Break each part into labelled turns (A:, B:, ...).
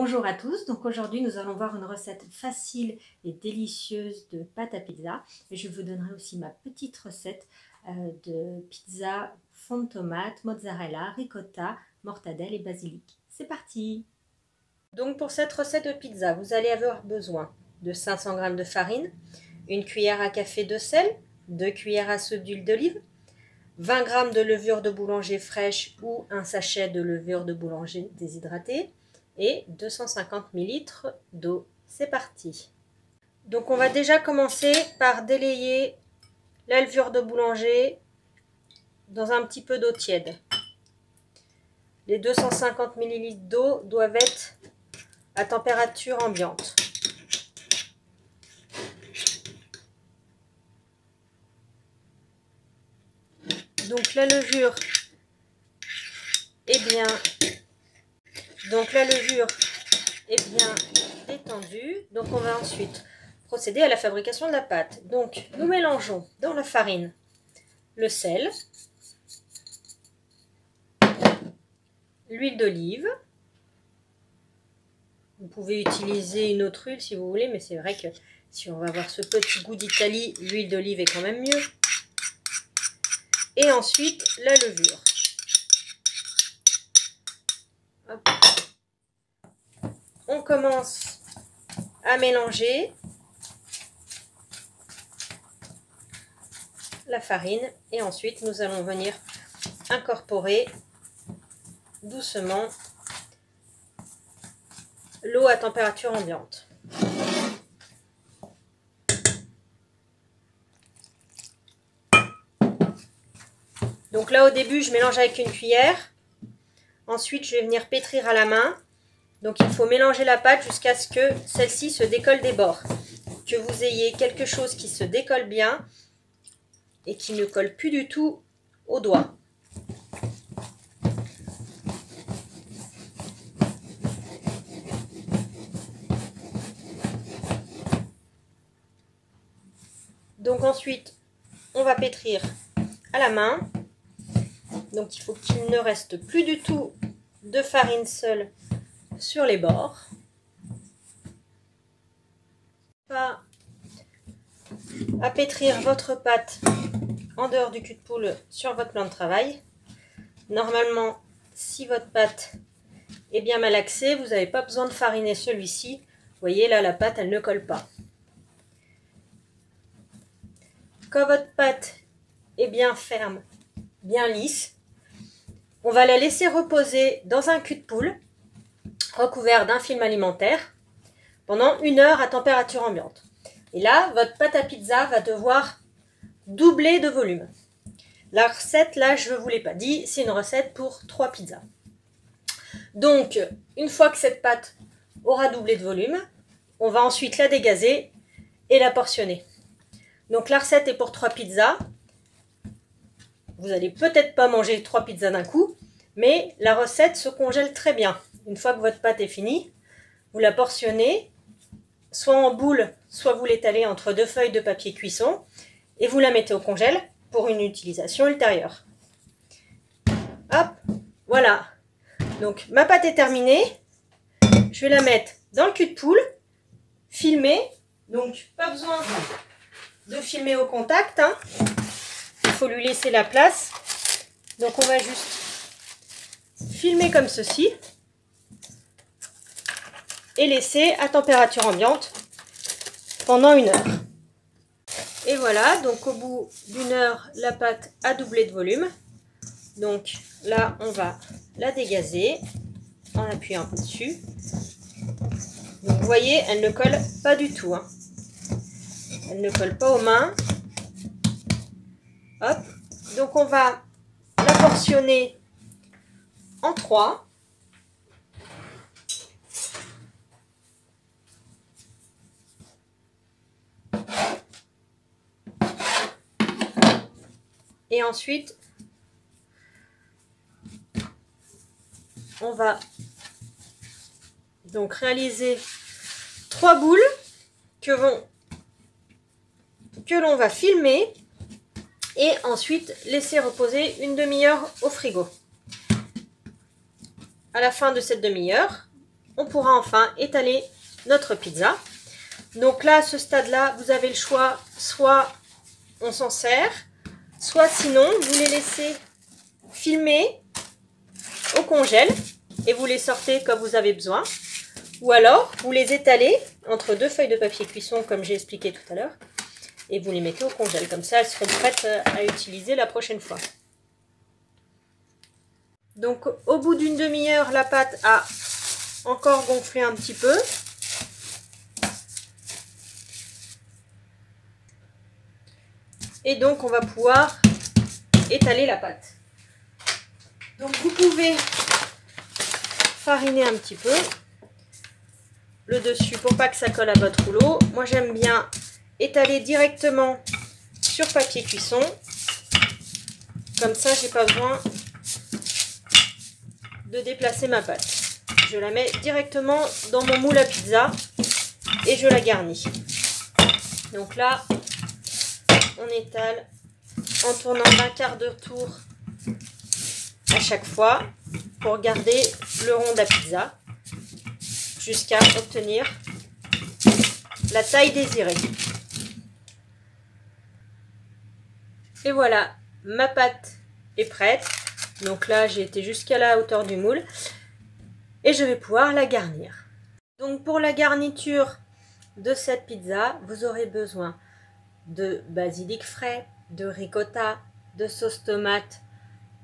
A: Bonjour à tous, donc aujourd'hui nous allons voir une recette facile et délicieuse de pâte à pizza et je vous donnerai aussi ma petite recette de pizza fond de tomate, mozzarella, ricotta, mortadelle et basilic. C'est parti! Donc pour cette recette de pizza, vous allez avoir besoin de 500 g de farine, une cuillère à café de sel, 2 cuillères à soupe d'huile d'olive, 20 g de levure de boulanger fraîche ou un sachet de levure de boulanger déshydratée et 250 ml d'eau. C'est parti. Donc on va déjà commencer par délayer la levure de boulanger dans un petit peu d'eau tiède. Les 250 ml d'eau doivent être à température ambiante. Donc la levure est bien détendue. Donc on va ensuite procéder à la fabrication de la pâte. Donc nous mélangeons dans la farine le sel, l'huile d'olive. Vous pouvez utiliser une autre huile si vous voulez, mais c'est vrai que si on va avoir ce petit goût d'Italie, l'huile d'olive est quand même mieux. Et ensuite la levure. Hop. On commence à mélanger la farine et ensuite nous allons venir incorporer doucement l'eau à température ambiante. Donc là au début je mélange avec une cuillère, ensuite je vais venir pétrir à la main. Donc il faut mélanger la pâte jusqu'à ce que celle-ci se décolle des bords. Que vous ayez quelque chose qui se décolle bien et qui ne colle plus du tout aux doigts. Donc ensuite, on va pétrir à la main. Donc il faut qu'il ne reste plus du tout de farine seule sur les bords. Pas à pétrir votre pâte en dehors du cul de poule sur votre plan de travail. Normalement, si votre pâte est bien malaxée, vous n'avez pas besoin de fariner celui-ci. Vous voyez là, la pâte, elle ne colle pas. Quand votre pâte est bien ferme, bien lisse, on va la laisser reposer dans un cul de poule recouvert d'un film alimentaire pendant 1 heure à température ambiante. Et là, votre pâte à pizza va devoir doubler de volume. La recette, là, je ne vous l'ai pas dit, c'est une recette pour 3 pizzas. Donc, une fois que cette pâte aura doublé de volume, on va ensuite la dégazer et la portionner. Donc, la recette est pour 3 pizzas. Vous n'allez peut-être pas manger 3 pizzas d'un coup, mais la recette se congèle très bien. Une fois que votre pâte est finie, vous la portionnez, soit en boule, soit vous l'étalez entre 2 feuilles de papier cuisson, et vous la mettez au congèle pour une utilisation ultérieure. Hop, voilà. Donc ma pâte est terminée. Je vais la mettre dans le cul de poule, filmer. Donc pas besoin de filmer au contact, hein. Il faut lui laisser la place. Donc on va juste filmer comme ceci et laisser à température ambiante pendant 1 heure. Et voilà, donc au bout d'1 heure, la pâte a doublé de volume. Donc là, on va la dégazer en appuyant un peu dessus. Donc vous voyez, elle ne colle pas du tout, hein. Elle ne colle pas aux mains. Hop. Donc on va la portionner en 3. Et ensuite, on va donc réaliser 3 boules que l'on va filmer et ensuite laisser reposer une demi-heure au frigo. À la fin de cette demi-heure, on pourra enfin étaler notre pizza. Donc là, à ce stade-là, vous avez le choix, soit on s'en sert, soit sinon, vous les laissez filmer au congèle et vous les sortez comme vous avez besoin. Ou alors, vous les étalez entre deux feuilles de papier cuisson, comme j'ai expliqué tout à l'heure, et vous les mettez au congèle. Comme ça, elles seront prêtes à utiliser la prochaine fois. Donc, au bout d'une demi-heure, la pâte a encore gonflé un petit peu. Et donc, on va pouvoir étaler la pâte. Donc, vous pouvez fariner un petit peu le dessus pour pas que ça colle à votre rouleau. Moi, j'aime bien étaler directement sur papier cuisson. Comme ça, j'ai pas besoin de déplacer ma pâte. Je la mets directement dans mon moule à pizza et je la garnis. Donc là, on étale en tournant d'un quart de tour à chaque fois pour garder le rond de la pizza jusqu'à obtenir la taille désirée. Et voilà, ma pâte est prête. Donc là, j'ai été jusqu'à la hauteur du moule et je vais pouvoir la garnir. Donc pour la garniture de cette pizza, vous aurez besoin de basilic frais, de ricotta, de sauce tomate.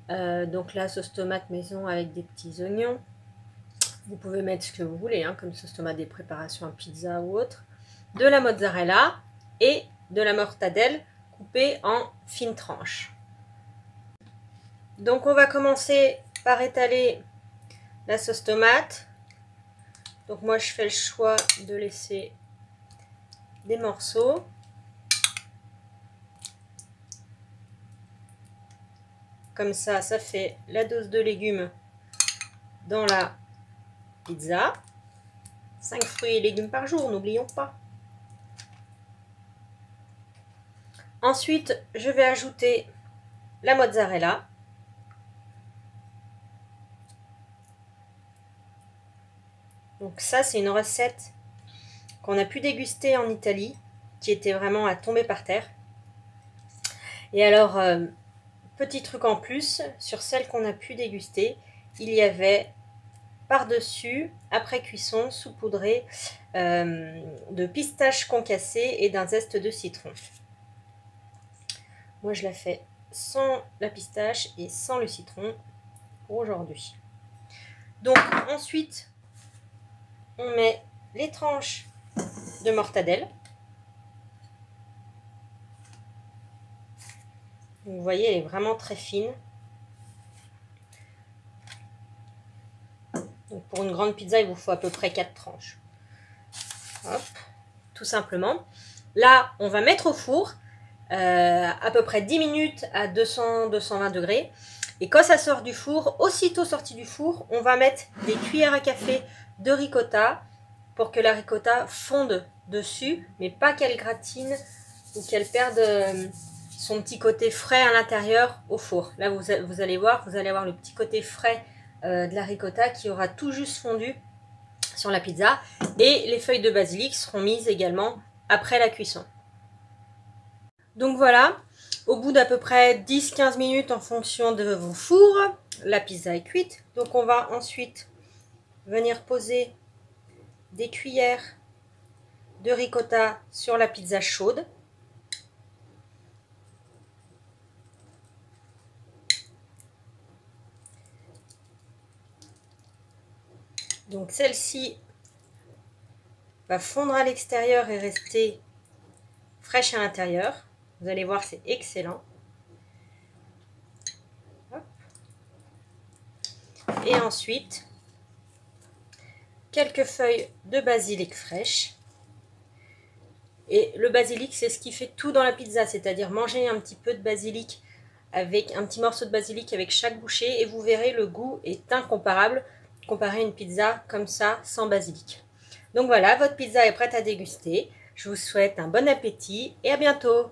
A: Donc la sauce tomate maison avec des petits oignons. Vous pouvez mettre ce que vous voulez, hein, comme sauce tomate des préparations à pizza ou autre. De la mozzarella et de la mortadelle coupée en fines tranches. Donc on va commencer par étaler la sauce tomate. Donc moi je fais le choix de laisser des morceaux. Comme ça, ça fait la dose de légumes dans la pizza. 5 fruits et légumes par jour, n'oublions pas. Ensuite, je vais ajouter la mozzarella. Donc ça, c'est une recette qu'on a pu déguster en Italie, qui était vraiment à tomber par terre. Et alors, petit truc en plus, sur celle qu'on a pu déguster, il y avait par-dessus, après cuisson, saupoudré de pistaches concassées et d'un zeste de citron. Moi, je la fais sans la pistache et sans le citron pour aujourd'hui. Donc, ensuite, on met les tranches de mortadelle. Vous voyez, elle est vraiment très fine. Donc pour une grande pizza, il vous faut à peu près 4 tranches. Hop, tout simplement. Là, on va mettre au four à peu près 10 minutes à 200-220 degrés. Et quand ça sort du four, aussitôt sorti du four, on va mettre des cuillères à café de ricotta pour que la ricotta fonde dessus, mais pas qu'elle gratine ou qu'elle perde son petit côté frais à l'intérieur au four. Là, vous allez voir, vous allez avoir le petit côté frais de la ricotta qui aura tout juste fondu sur la pizza. Et les feuilles de basilic seront mises également après la cuisson. Donc voilà, au bout d'à peu près 10-15 minutes en fonction de vos fours, la pizza est cuite. Donc on va ensuite venir poser des cuillères de ricotta sur la pizza chaude. Donc celle-ci va fondre à l'extérieur et rester fraîche à l'intérieur. Vous allez voir, c'est excellent. Hop. Et ensuite, quelques feuilles de basilic fraîches. Et le basilic, c'est ce qui fait tout dans la pizza, c'est-à-dire manger un petit peu de basilic avec un petit morceau de basilic avec chaque bouchée et vous verrez, le goût est incomparable comparé à une pizza comme ça sans basilic. Donc voilà, votre pizza est prête à déguster. Je vous souhaite un bon appétit et à bientôt.